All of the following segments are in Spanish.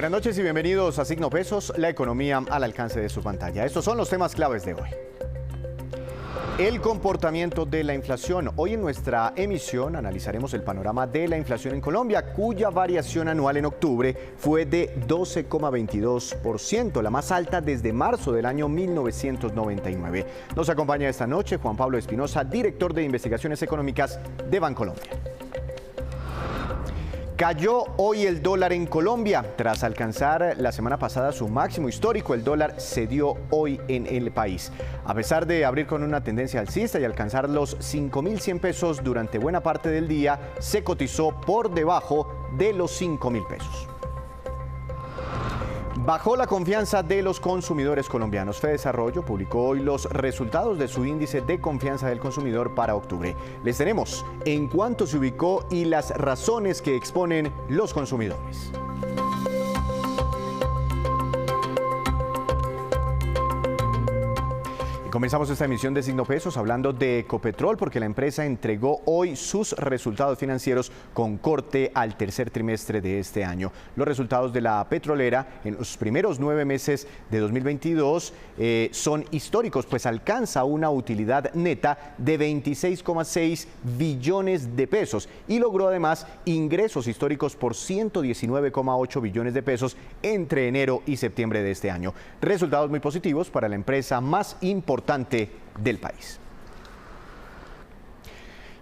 Buenas noches y bienvenidos a Signo Pesos, la economía al alcance de su pantalla. Estos son los temas claves de hoy. El comportamiento de la inflación. Hoy en nuestra emisión analizaremos el panorama de la inflación en Colombia, cuya variación anual en octubre fue de 12,22%, la más alta desde marzo del año 1999. Nos acompaña esta noche Juan Pablo Espinosa, director de Investigaciones Económicas de Bancolombia. Cayó hoy el dólar en Colombia. Tras alcanzar la semana pasada su máximo histórico, el dólar cedió hoy en el país. A pesar de abrir con una tendencia alcista y alcanzar los 5.100 pesos durante buena parte del día, se cotizó por debajo de los 5.000 pesos. Bajó la confianza de los consumidores colombianos. Fedesarrollo publicó hoy los resultados de su índice de confianza del consumidor para octubre. Les tenemos en cuánto se ubicó y las razones que exponen los consumidores. Comenzamos esta emisión de Signo Pesos hablando de Ecopetrol porque la empresa entregó hoy sus resultados financieros con corte al tercer trimestre de este año. Los resultados de la petrolera en los primeros 9 meses de 2022 son históricos, pues alcanza una utilidad neta de 26,6 billones de pesos y logró además ingresos históricos por 119,8 billones de pesos entre enero y septiembre de este año. Resultados muy positivos para la empresa más importante del país.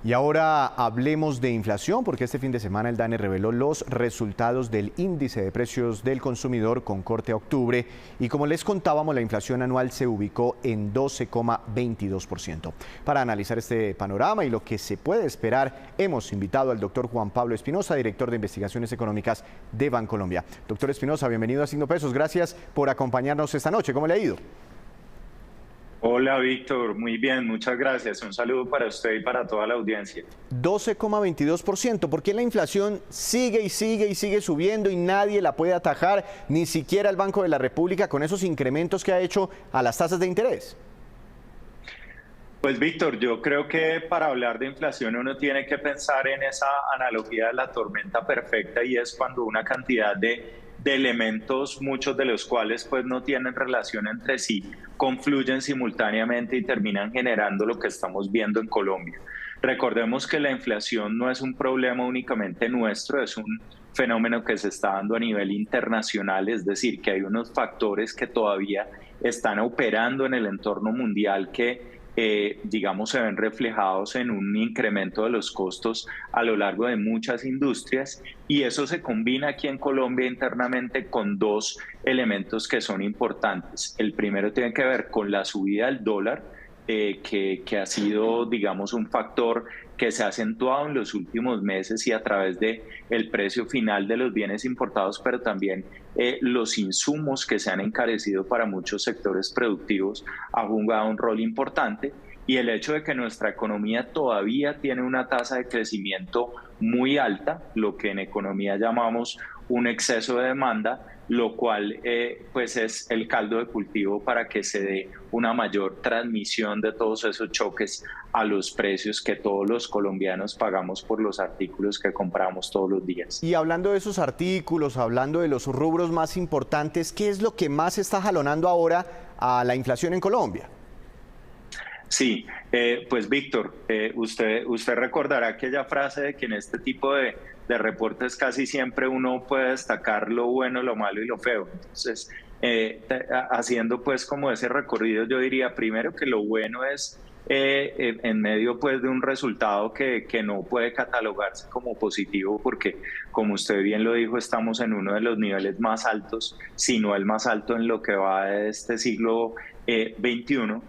Y ahora hablemos de inflación, porque este fin de semana el DANE reveló los resultados del índice de precios del consumidor con corte a octubre y como les contábamos, la inflación anual se ubicó en 12,22%. Para analizar este panorama y lo que se puede esperar, hemos invitado al doctor Juan Pablo Espinosa, director de Investigaciones Económicas de Bancolombia. Doctor Espinosa, bienvenido a Signo Pesos. Gracias por acompañarnos esta noche. ¿Cómo le ha ido? Hola Víctor, muy bien, muchas gracias. Un saludo para usted y para toda la audiencia. 12,22%. ¿Por qué la inflación sigue y sigue y sigue subiendo y nadie la puede atajar, ni siquiera el Banco de la República, con esos incrementos que ha hecho a las tasas de interés? Pues Víctor, yo creo que para hablar de inflación uno tiene que pensar en esa analogía de la tormenta perfecta y es cuando una cantidad de elementos, muchos de los cuales pues no tienen relación entre sí, confluyen simultáneamente y terminan generando lo que estamos viendo en Colombia. Recordemos que la inflación no es un problema únicamente nuestro, es un fenómeno que se está dando a nivel internacional, es decir, que hay unos factores que todavía están operando en el entorno mundial que digamos, se ven reflejados en un incremento de los costos a lo largo de muchas industrias y eso se combina aquí en Colombia internamente con dos elementos que son importantes. El primero tiene que ver con la subida del dólar, que ha sido, digamos, un factor que se ha acentuado en los últimos meses y a través de el precio final de los bienes importados, pero también los insumos que se han encarecido para muchos sectores productivos ha jugado un rol importante. Y el hecho de que nuestra economía todavía tiene una tasa de crecimiento muy alta, lo que en economía llamamos un exceso de demanda, lo cual pues es el caldo de cultivo para que se dé una mayor transmisión de todos esos choques a los precios que todos los colombianos pagamos por los artículos que compramos todos los días. Y hablando de esos artículos, hablando de los rubros más importantes, ¿qué es lo que más está jalonando ahora a la inflación en Colombia? Sí, pues Víctor, usted recordará aquella frase de que en este tipo de reportes casi siempre uno puede destacar lo bueno, lo malo y lo feo. Entonces, haciendo pues como ese recorrido, yo diría primero que lo bueno es en medio pues de un resultado que no puede catalogarse como positivo porque, como usted bien lo dijo, estamos en uno de los niveles más altos, si no el más alto en lo que va de este siglo XXI.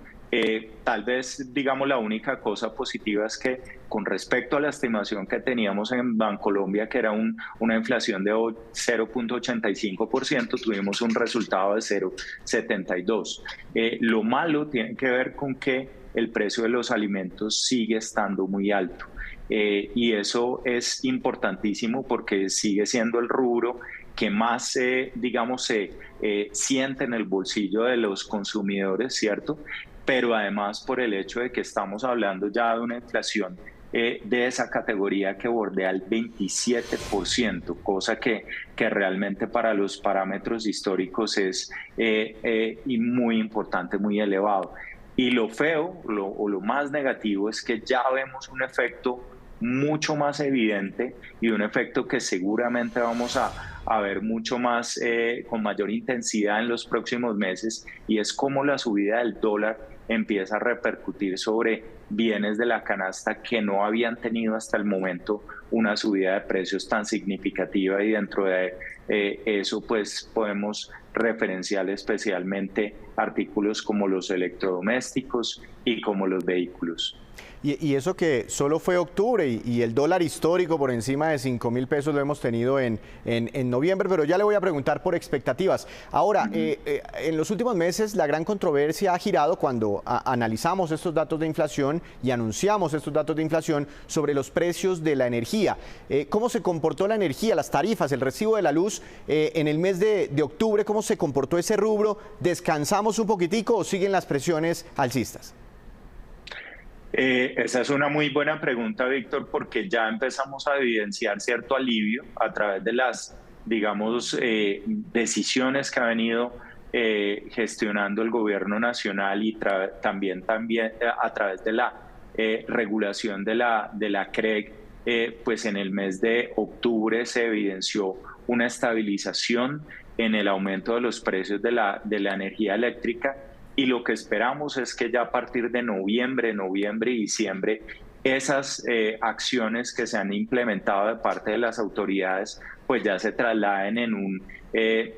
Tal vez, digamos, la única cosa positiva es que con respecto a la estimación que teníamos en Bancolombia, que era una inflación de 0,85%, tuvimos un resultado de 0,72%. Lo malo tiene que ver con que el precio de los alimentos sigue estando muy alto. Y eso es importantísimo porque sigue siendo el rubro que más, digamos, se siente en el bolsillo de los consumidores, ¿cierto? Pero además por el hecho de que estamos hablando ya de una inflación de esa categoría que bordea el 27%, cosa que realmente para los parámetros históricos es y muy importante, muy elevado. Y lo feo o lo más negativo es que ya vemos un efecto mucho más evidente y un efecto que seguramente vamos a ver mucho más, con mayor intensidad en los próximos meses, y es cómo la subida del dólar empieza a repercutir sobre bienes de la canasta que no habían tenido hasta el momento una subida de precios tan significativa, y dentro de eso pues podemos referenciar especialmente artículos como los electrodomésticos y como los vehículos. Y eso que solo fue octubre y el dólar histórico por encima de 5.000 pesos lo hemos tenido en noviembre, pero ya le voy a preguntar por expectativas. Ahora, en los últimos meses la gran controversia ha girado cuando analizamos estos datos de inflación y anunciamos estos datos de inflación sobre los precios de la energía. ¿Cómo se comportó la energía, las tarifas, el recibo de la luz en el mes de octubre? ¿Cómo se comportó ese rubro? ¿Descansamos un poquitico o siguen las presiones alcistas? Esa es una muy buena pregunta, Víctor, porque ya empezamos a evidenciar cierto alivio a través de las, digamos, decisiones que ha venido gestionando el gobierno nacional, y también a través de la regulación de la CREG. Pues en el mes de octubre se evidenció una estabilización en el aumento de los precios de la energía eléctrica. Y lo que esperamos es que ya a partir de noviembre y diciembre, esas acciones que se han implementado de parte de las autoridades, pues ya se trasladen en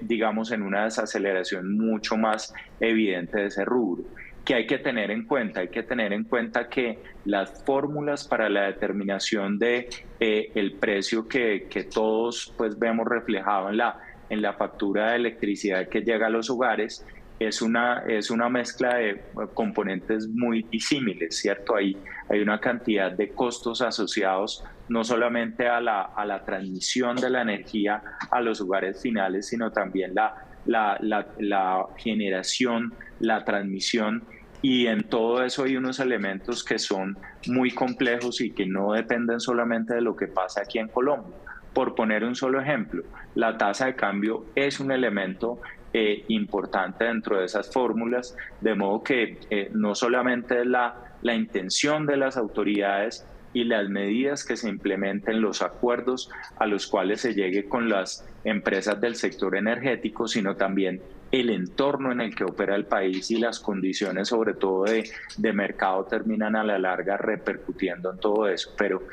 digamos, en una desaceleración mucho más evidente de ese rubro. ¿Qué hay que tener en cuenta? Hay que tener en cuenta que las fórmulas para la determinación de el precio que todos pues vemos reflejado en la factura de electricidad que llega a los hogares es una mezcla de componentes muy disímiles, ¿cierto? Hay una cantidad de costos asociados no solamente a la transmisión de la energía a los hogares finales, sino también la generación, la transmisión, y en todo eso hay unos elementos que son muy complejos y que no dependen solamente de lo que pasa aquí en Colombia. Por poner un solo ejemplo, la tasa de cambio es un elemento importante dentro de esas fórmulas, de modo que no solamente es la intención de las autoridades y las medidas que se implementen, los acuerdos a los cuales se llegue con las empresas del sector energético, sino también el entorno en el que opera el país y las condiciones, sobre todo de mercado, terminan a la larga repercutiendo en todo eso. Pero,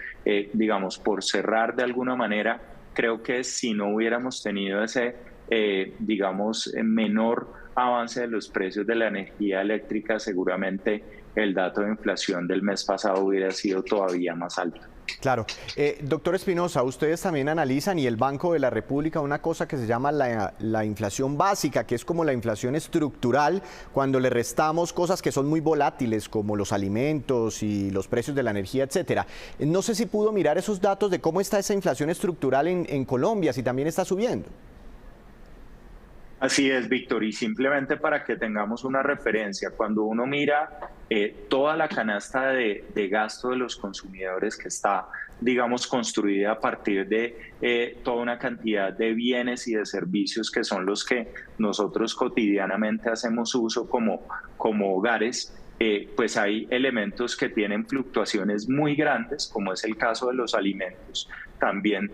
digamos, por cerrar de alguna manera, creo que si no hubiéramos tenido ese, digamos, menor avance de los precios de la energía eléctrica, seguramente el dato de inflación del mes pasado hubiera sido todavía más alto. Claro. Doctor Espinosa, ustedes también analizan, y el Banco de la República, una cosa que se llama la inflación básica, que es como la inflación estructural, cuando le restamos cosas que son muy volátiles, como los alimentos y los precios de la energía, etcétera. No sé si pudo mirar esos datos de cómo está esa inflación estructural en Colombia, si también está subiendo. Así es, Víctor, y simplemente para que tengamos una referencia, cuando uno mira toda la canasta de gasto de los consumidores, que está, digamos, construida a partir de toda una cantidad de bienes y de servicios que son los que nosotros cotidianamente hacemos uso como hogares, pues hay elementos que tienen fluctuaciones muy grandes, como es el caso de los alimentos. También,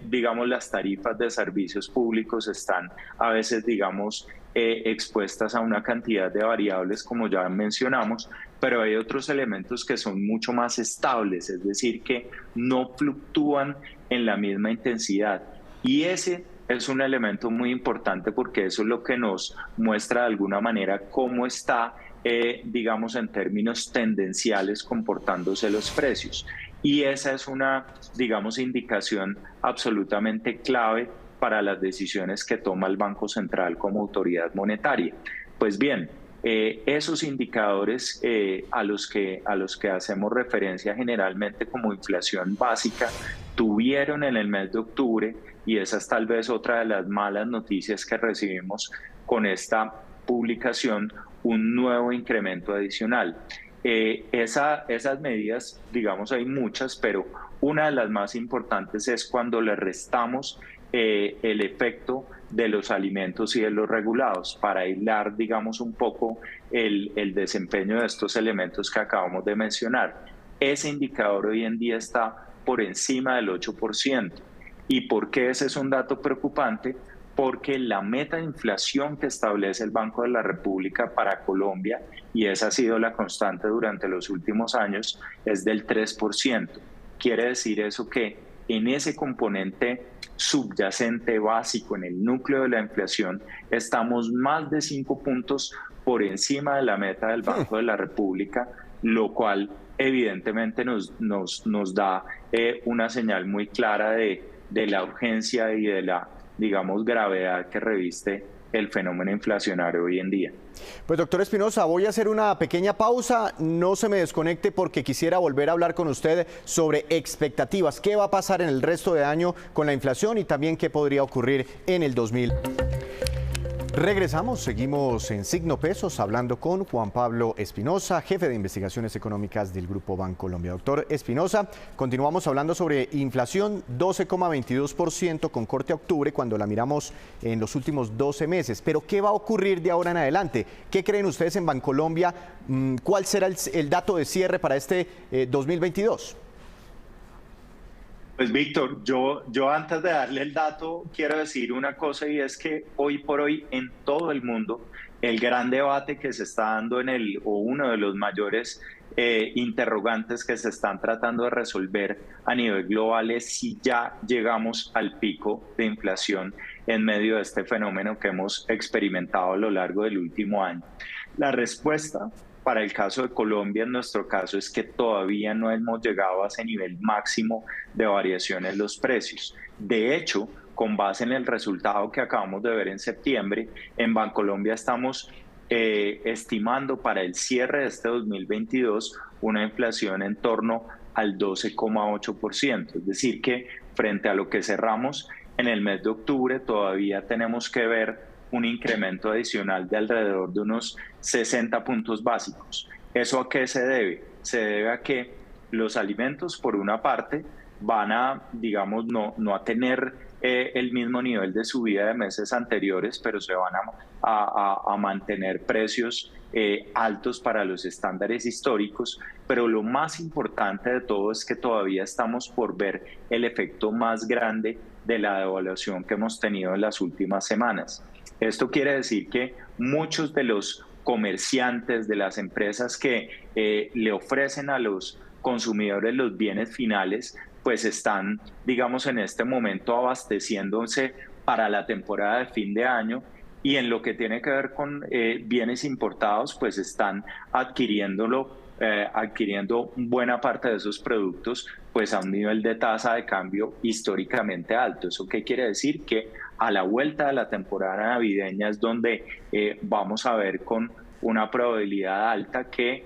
digamos, las tarifas de servicios públicos están a veces, digamos, expuestas a una cantidad de variables, como ya mencionamos, pero hay otros elementos que son mucho más estables, es decir, que no fluctúan en la misma intensidad. Y ese es un elemento muy importante, porque eso es lo que nos muestra de alguna manera cómo está, digamos, en términos tendenciales comportándose los precios. Y esa es una, digamos, indicación absolutamente clave para las decisiones que toma el Banco Central como autoridad monetaria. Pues bien, esos indicadores a los que hacemos referencia generalmente como inflación básica tuvieron en el mes de octubre, y esa es tal vez otra de las malas noticias que recibimos con esta publicación, un nuevo incremento adicional. Esas medidas, digamos, hay muchas, pero una de las más importantes es cuando le restamos el efecto de los alimentos y de los regulados para aislar, digamos, un poco el desempeño de estos elementos que acabamos de mencionar. Ese indicador hoy en día está por encima del 8%. ¿Y por qué ese es un dato preocupante? Porque la meta de inflación que establece el Banco de la República para Colombia, y esa ha sido la constante durante los últimos años, es del 3%. Quiere decir eso que en ese componente subyacente básico, en el núcleo de la inflación, estamos más de 5 puntos por encima de la meta del Banco de la República, lo cual evidentemente nos da una señal muy clara de la urgencia y de la, digamos, gravedad que reviste el fenómeno inflacionario hoy en día. Pues doctor Espinosa, voy a hacer una pequeña pausa, no se me desconecte porque quisiera volver a hablar con usted sobre expectativas, qué va a pasar en el resto de año con la inflación y también qué podría ocurrir en el 2000. Regresamos, seguimos en Signo Pesos hablando con Juan Pablo Espinosa, jefe de investigaciones económicas del Grupo Bancolombia. Doctor Espinosa, continuamos hablando sobre inflación, 12,22% con corte a octubre cuando la miramos en los últimos 12 meses. Pero ¿qué va a ocurrir de ahora en adelante? ¿Qué creen ustedes en Bancolombia? ¿Cuál será el dato de cierre para este 2022? Pues Víctor, yo antes de darle el dato quiero decir una cosa y es que hoy por hoy en todo el mundo el gran debate que se está dando o uno de los mayores interrogantes que se están tratando de resolver a nivel global es si ya llegamos al pico de inflación en medio de este fenómeno que hemos experimentado a lo largo del último año. La respuesta para el caso de Colombia, en nuestro caso, es que todavía no hemos llegado a ese nivel máximo de variación en los precios. De hecho, con base en el resultado que acabamos de ver en septiembre, en Bancolombia estamos estimando para el cierre de este 2022 una inflación en torno al 12,8%. Es decir, que frente a lo que cerramos en el mes de octubre, todavía tenemos que ver un incremento adicional de alrededor de unos 60 puntos básicos. ¿Eso a qué se debe? Se debe a que los alimentos, por una parte, van a, digamos, no a tener el mismo nivel de subida de meses anteriores, pero se van a mantener precios altos para los estándares históricos. Pero lo más importante de todo es que todavía estamos por ver el efecto más grande de la devaluación que hemos tenido en las últimas semanas. Esto quiere decir que muchos de los comerciantes, de las empresas que le ofrecen a los consumidores los bienes finales, pues están, digamos, en este momento abasteciéndose para la temporada de fin de año, y en lo que tiene que ver con bienes importados, pues están adquiriendo buena parte de esos productos pues a un nivel de tasa de cambio históricamente alto. ¿Eso qué quiere decir? Que a la vuelta de la temporada navideña es donde vamos a ver con una probabilidad alta que,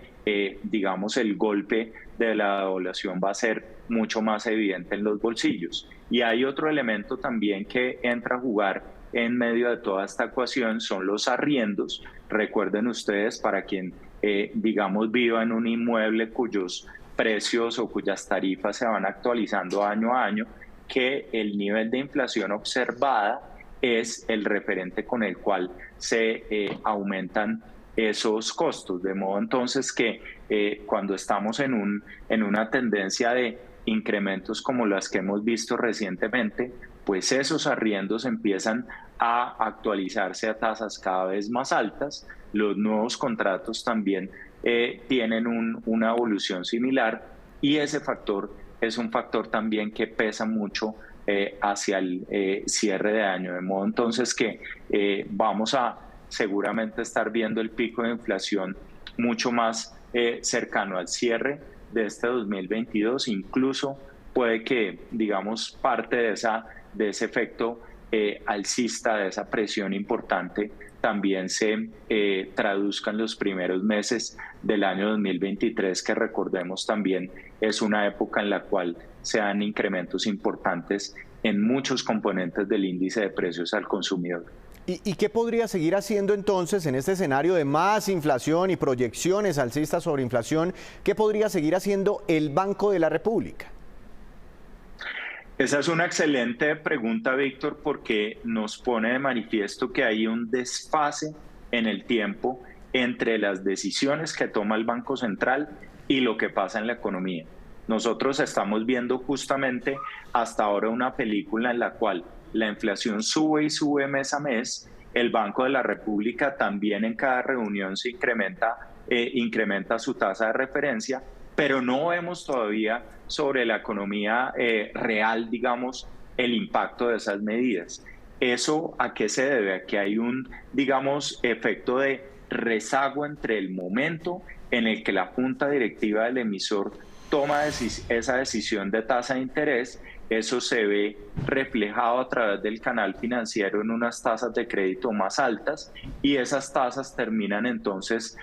digamos, el golpe de la devaluación va a ser mucho más evidente en los bolsillos. Y hay otro elemento también que entra a jugar en medio de toda esta ecuación, son los arriendos. Recuerden ustedes, para quien, digamos, viva en un inmueble cuyos precios o cuyas tarifas se van actualizando año a año, que el nivel de inflación observada es el referente con el cual se aumentan esos costos, de modo entonces que cuando estamos en una tendencia de incrementos como las que hemos visto recientemente, pues esos arriendos empiezan a actualizarse a tasas cada vez más altas. Los nuevos contratos también tienen una evolución similar, y ese factor es un factor también que pesa mucho hacia el cierre de año, de modo entonces que vamos a seguramente estar viendo el pico de inflación mucho más cercano al cierre de este 2022, incluso puede que, digamos, parte de ese efecto alcista, de esa presión importante, también se traduzca en los primeros meses del año 2023, que recordemos también es una época en la cual se dan incrementos importantes en muchos componentes del índice de precios al consumidor. ¿Y qué podría seguir haciendo entonces en este escenario de más inflación y proyecciones alcistas sobre inflación? ¿Qué podría seguir haciendo el Banco de la República? Esa es una excelente pregunta, Víctor, porque nos pone de manifiesto que hay un desfase en el tiempo entre las decisiones que toma el Banco Central y lo que pasa en la economía. Nosotros estamos viendo justamente hasta ahora una película en la cual la inflación sube y sube mes a mes. El Banco de la República también en cada reunión se incrementa su tasa de referencia, pero no vemos todavía sobre la economía real, digamos, el impacto de esas medidas. ¿Eso a qué se debe? A que hay un, digamos, efecto de rezago entre el momento en el que la junta directiva del emisor toma esa decisión de tasa de interés. Eso se ve reflejado a través del canal financiero en unas tasas de crédito más altas y esas tasas terminan entonces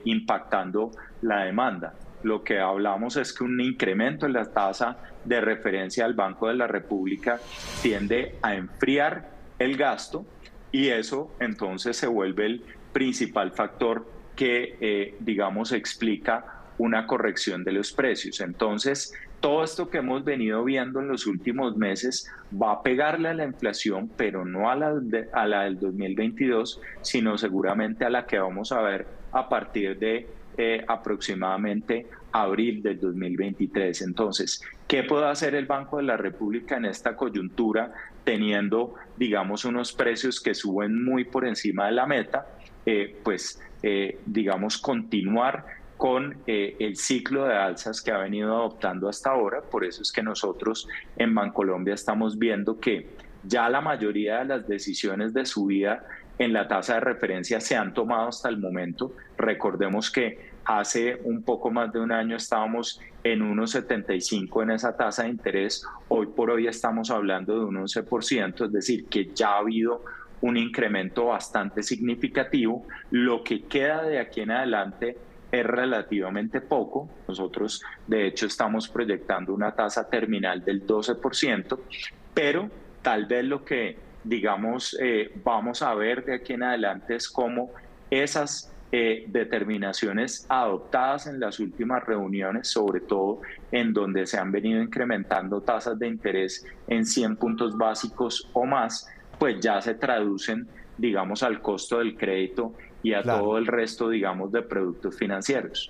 impactando la demanda. Lo que hablamos es que un incremento en la tasa de referencia del Banco de la República tiende a enfriar el gasto y eso entonces se vuelve el principal factor que, digamos, explica una corrección de los precios. Entonces, todo esto que hemos venido viendo en los últimos meses va a pegarle a la inflación, pero no a la del 2022, sino seguramente a la que vamos a ver a partir de aproximadamente abril del 2023. Entonces, ¿qué puede hacer el Banco de la República en esta coyuntura, teniendo, digamos, unos precios que suben muy por encima de la meta? Digamos, continuar con el ciclo de alzas que ha venido adoptando hasta ahora. Por eso es que nosotros en Bancolombia estamos viendo que ya la mayoría de las decisiones de subida en la tasa de referencia se han tomado hasta el momento. Recordemos que hace un poco más de un año estábamos en 1,75 en esa tasa de interés. Hoy por hoy estamos hablando de un 11%, es decir, que ya ha habido un incremento bastante significativo. Lo que queda de aquí en adelante es relativamente poco. Nosotros, de hecho, estamos proyectando una tasa terminal del 12%, pero tal vez lo que, digamos, vamos a ver de aquí en adelante es cómo esas determinaciones adoptadas en las últimas reuniones, sobre todo en donde se han venido incrementando tasas de interés en 100 puntos básicos o más, pues ya se traducen, digamos, al costo del crédito y a todo el resto, digamos, de productos financieros.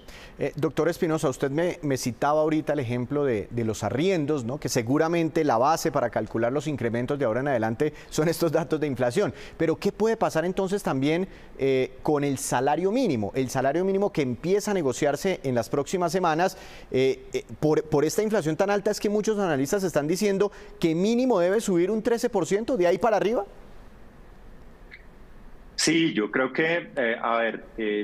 Doctor Espinosa, usted me citaba ahorita el ejemplo de los arriendos, ¿no? Que seguramente la base para calcular los incrementos de ahora en adelante son estos datos de inflación. Pero ¿qué puede pasar entonces también con el salario mínimo? El salario mínimo que empieza a negociarse en las próximas semanas. Por esta inflación tan alta es que muchos analistas están diciendo que mínimo debe subir un 13%, de ahí para arriba. Sí, yo creo que,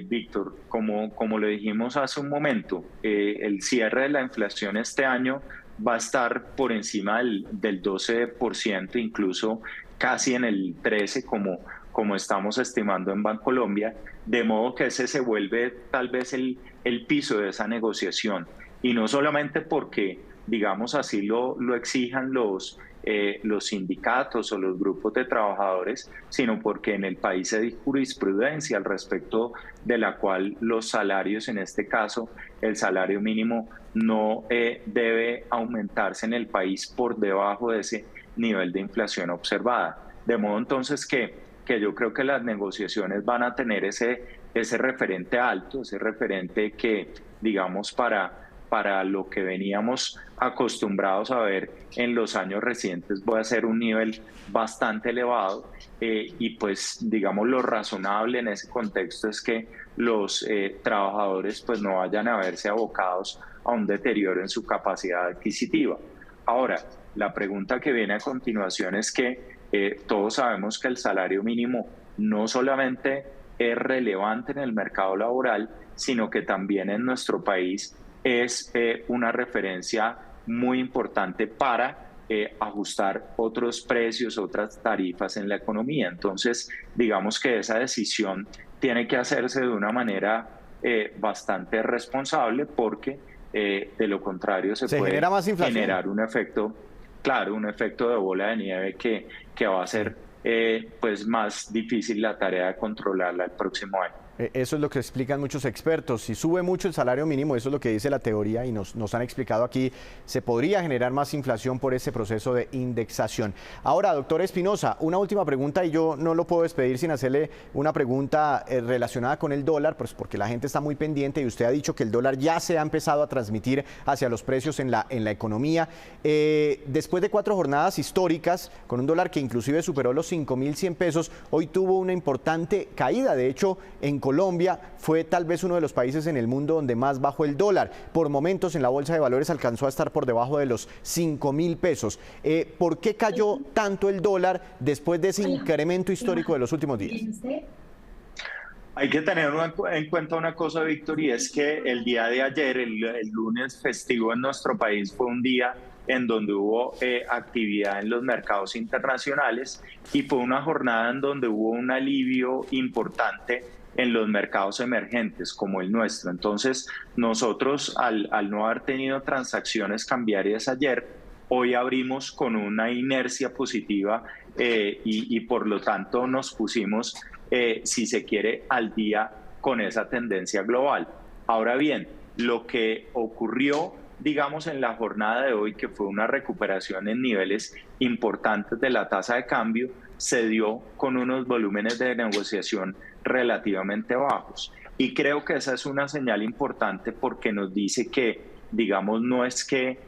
Víctor, como lo dijimos hace un momento, el cierre de la inflación este año va a estar por encima del 12%, incluso casi en el 13%, como estamos estimando en Bancolombia, de modo que ese se vuelve tal vez el piso de esa negociación. Y no solamente porque, digamos así, lo exijan los sindicatos o los grupos de trabajadores, sino porque en el país hay jurisprudencia al respecto de la cual los salarios, en este caso el salario mínimo, no debe aumentarse en el país por debajo de ese nivel de inflación observada. De modo entonces que yo creo que las negociaciones van a tener ese referente alto, ese referente que, digamos, para lo que veníamos acostumbrados a ver en los años recientes, va a ser un nivel bastante elevado y pues digamos lo razonable en ese contexto es que los trabajadores pues no vayan a verse abocados a un deterioro en su capacidad adquisitiva. Ahora, la pregunta que viene a continuación es que todos sabemos que el salario mínimo no solamente es relevante en el mercado laboral, sino que también en nuestro país es una referencia muy importante para ajustar otros precios, otras tarifas en la economía. Entonces, digamos que esa decisión tiene que hacerse de una manera bastante responsable porque de lo contrario se puede generar un efecto, claro, un efecto de bola de nieve que va a ser pues más difícil la tarea de controlarla el próximo año. Eso es lo que explican muchos expertos. Si sube mucho el salario mínimo, eso es lo que dice la teoría y nos han explicado aquí, se podría generar más inflación por ese proceso de indexación. Ahora, doctor Espinosa, una última pregunta y yo no lo puedo despedir sin hacerle una pregunta relacionada con el dólar, pues porque la gente está muy pendiente y usted ha dicho que el dólar ya se ha empezado a transmitir hacia los precios en la economía. Después de 4 jornadas históricas, con un dólar que inclusive superó los 5.100 pesos, hoy tuvo una importante caída. De hecho, en Colombia fue tal vez uno de los países en el mundo donde más bajó el dólar. Por momentos en la bolsa de valores alcanzó a estar por debajo de los 5.000 pesos. ¿Por qué cayó tanto el dólar después de ese incremento histórico de los últimos días? Hay que tener en cuenta una cosa, Víctor, y es que el día de ayer, el lunes festivo en nuestro país, fue un día en donde hubo actividad en los mercados internacionales y fue una jornada en donde hubo un alivio importante en los mercados emergentes como el nuestro. Entonces, nosotros al no haber tenido transacciones cambiarias ayer, hoy abrimos con una inercia positiva y por lo tanto nos pusimos, si se quiere, al día con esa tendencia global. Ahora bien, lo que ocurrió, digamos, en la jornada de hoy, que fue una recuperación en niveles importantes de la tasa de cambio, se dio con unos volúmenes de negociación relativamente bajos. Y creo que esa es una señal importante porque nos dice que, digamos, no es que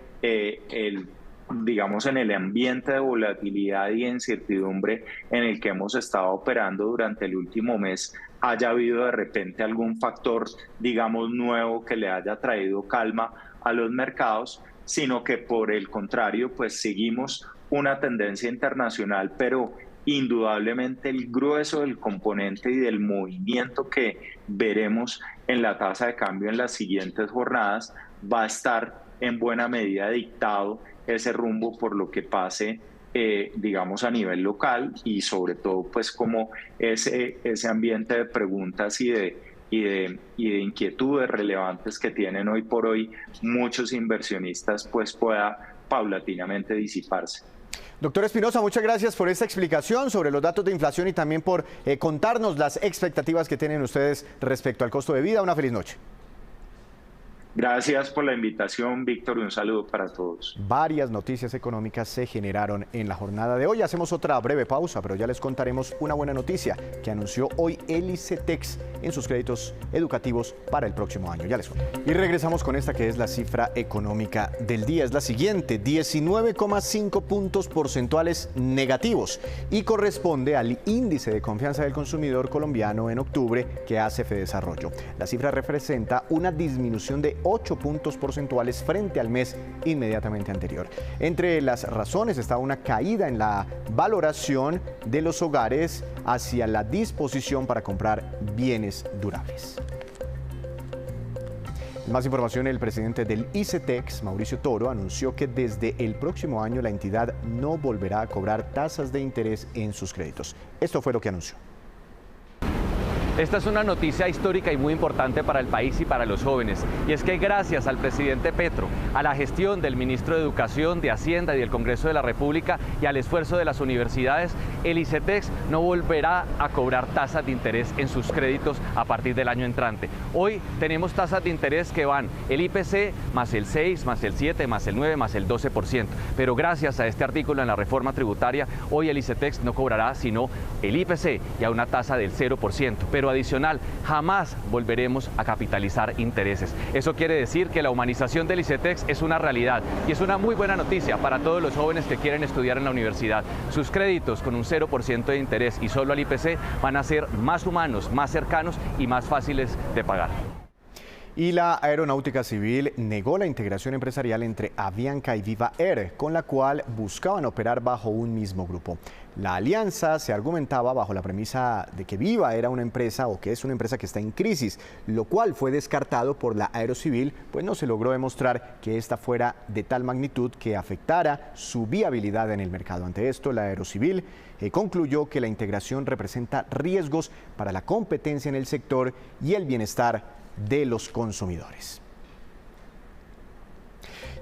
digamos, en el ambiente de volatilidad y incertidumbre en el que hemos estado operando durante el último mes haya habido de repente algún factor, digamos, nuevo que le haya traído calma a los mercados, sino que por el contrario, pues seguimos una tendencia internacional, pero indudablemente el grueso del componente y del movimiento que veremos en la tasa de cambio en las siguientes jornadas va a estar en buena medida dictado ese rumbo por lo que pase, digamos, a nivel local y sobre todo pues como ese ambiente de preguntas y de inquietudes relevantes que tienen hoy por hoy muchos inversionistas pues pueda paulatinamente disiparse. Doctor Espinosa, muchas gracias por esta explicación sobre los datos de inflación y también por contarnos las expectativas que tienen ustedes respecto al costo de vida. Una feliz noche. Gracias por la invitación, Víctor, y un saludo para todos. Varias noticias económicas se generaron en la jornada de hoy. Hacemos otra breve pausa, pero ya les contaremos una buena noticia que anunció hoy el ICETEX en sus créditos educativos para el próximo año. Ya les cuento. Y regresamos con esta que es la cifra económica del día. Es la siguiente, 19,5 puntos porcentuales negativos y corresponde al índice de confianza del consumidor colombiano en octubre que hace Fedesarrollo. La cifra representa una disminución de 8 puntos porcentuales frente al mes inmediatamente anterior. Entre las razones está una caída en la valoración de los hogares hacia la disposición para comprar bienes durables. Más información, el presidente del ICETEX, Mauricio Toro, anunció que desde el próximo año la entidad no volverá a cobrar tasas de interés en sus créditos. Esto fue lo que anunció. Esta es una noticia histórica y muy importante para el país y para los jóvenes. Y es que gracias al presidente Petro, a la gestión del ministro de Educación, de Hacienda y del Congreso de la República y al esfuerzo de las universidades, el ICETEX no volverá a cobrar tasas de interés en sus créditos a partir del año entrante. Hoy tenemos tasas de interés que van el IPC más el 6, más el 7, más el 9, más el 12%. Pero gracias a este artículo en la reforma tributaria, hoy el ICETEX no cobrará sino el IPC y a una tasa del 0%. Pero adicional, jamás volveremos a capitalizar intereses. Eso quiere decir que la humanización del ICETEX es una realidad y es una muy buena noticia para todos los jóvenes que quieren estudiar en la universidad. Sus créditos con un 0% de interés y solo al IPC van a ser más humanos, más cercanos y más fáciles de pagar. Y la Aeronáutica Civil negó la integración empresarial entre Avianca y Viva Air, con la cual buscaban operar bajo un mismo grupo. La alianza se argumentaba bajo la premisa de que Viva era una empresa o que es una empresa que está en crisis, lo cual fue descartado por la Aerocivil, pues no se logró demostrar que esta fuera de tal magnitud que afectara su viabilidad en el mercado. Ante esto, la Aerocivil concluyó que la integración representa riesgos para la competencia en el sector y el bienestar de los consumidores.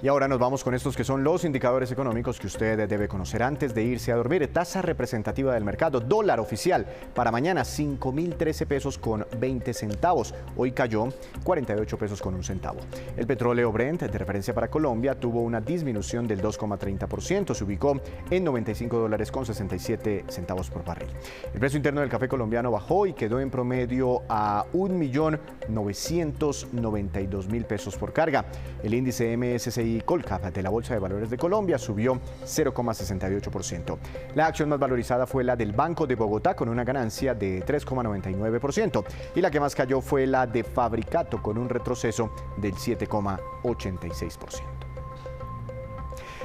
Y ahora nos vamos con estos que son los indicadores económicos que usted debe conocer antes de irse a dormir. Tasa representativa del mercado, dólar oficial para mañana 5.013 pesos con 20 centavos. Hoy cayó 48 pesos con un centavo. El petróleo Brent de referencia para Colombia tuvo una disminución del 2,30%, se ubicó en 95 dólares con 67 centavos por barril. El precio interno del café colombiano bajó y quedó en promedio a 1.992.000 pesos por carga. El índice MSCI Colcap de la Bolsa de Valores de Colombia subió 0,68%. La acción más valorizada fue la del Banco de Bogotá con una ganancia de 3,99% y la que más cayó fue la de Fabricato con un retroceso del 7,86%.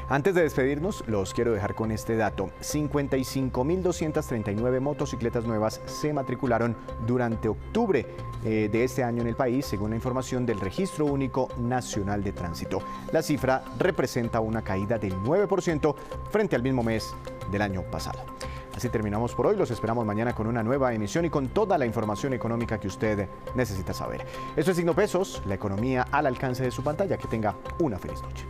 Antes de despedirnos, los quiero dejar con este dato. 55.239 motocicletas nuevas se matricularon durante octubre de este año en el país, según la información del Registro Único Nacional de Tránsito. La cifra representa una caída del 9% frente al mismo mes del año pasado. Así terminamos por hoy. Los esperamos mañana con una nueva emisión y con toda la información económica que usted necesita saber. Esto es Signo Pesos, la economía al alcance de su pantalla. Que tenga una feliz noche.